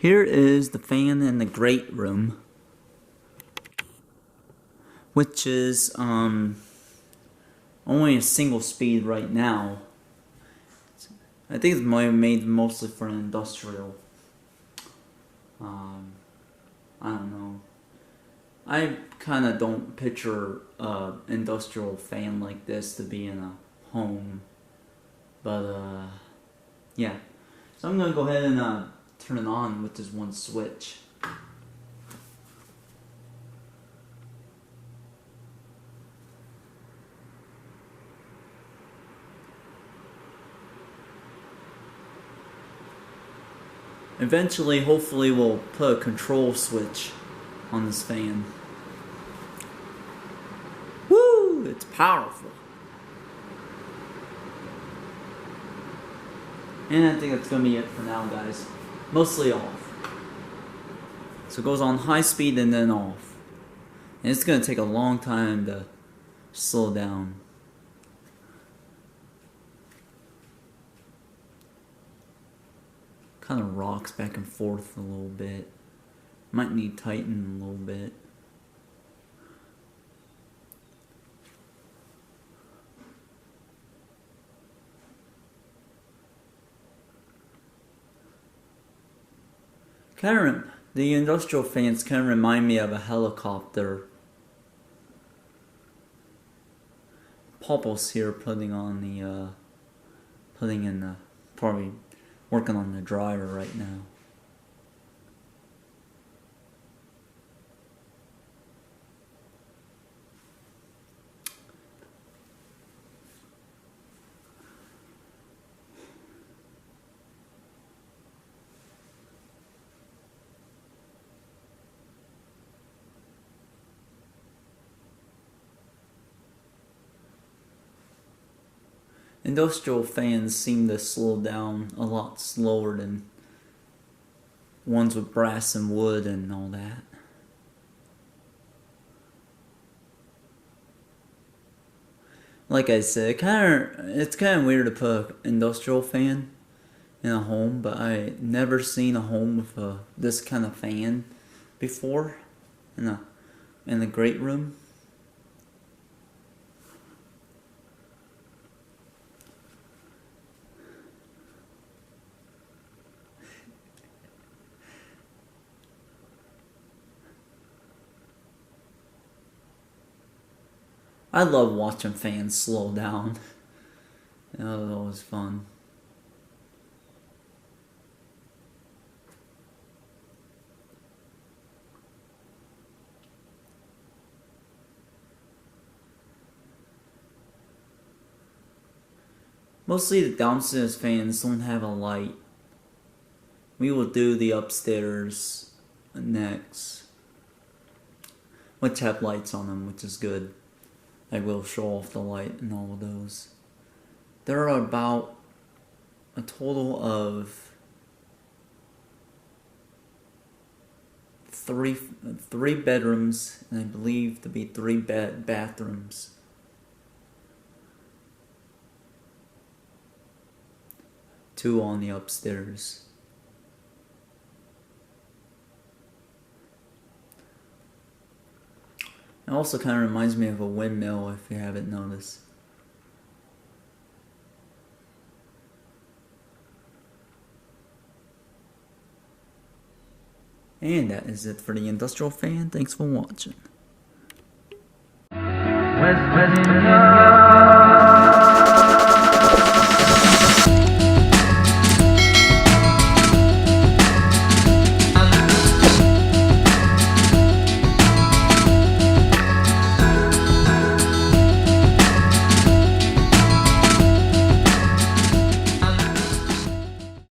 Here is the fan in the great room, which is only a single speed right now. I think it's made mostly for an industrial. I don't know. I kind of don't picture an industrial fan like this to be in a home, but yeah. So I'm gonna go ahead and turn it on with this one switch. Eventually, hopefully, we'll put a control switch on this fan. Woo! It's powerful. And I think that's going to be it for now, guys. Mostly off. So it goes on high speed and then off. And it's going to take a long time to slow down. Kind of rocks back and forth a little bit. Might need tighten a little bit. The industrial fans kind of remind me of a helicopter. Papa's here putting in the, probably working on the dryer right now. Industrial fans seem to slow down a lot slower than ones with brass and wood and all that. Like I said, it's kind of weird to put an industrial fan in a home, but I never seen a home with this kind of fan before in the great room. I love watching fans slow down. That was always fun. Mostly the downstairs fans don't have a light. We will do the upstairs next, which have lights on them, which is good. I will show off the light and all of those. There are about a total of three bedrooms, and I believe to be three bathrooms. Two on the upstairs. It also kind of reminds me of a windmill, if you haven't noticed. And that is it for the industrial fan. Thanks for watching.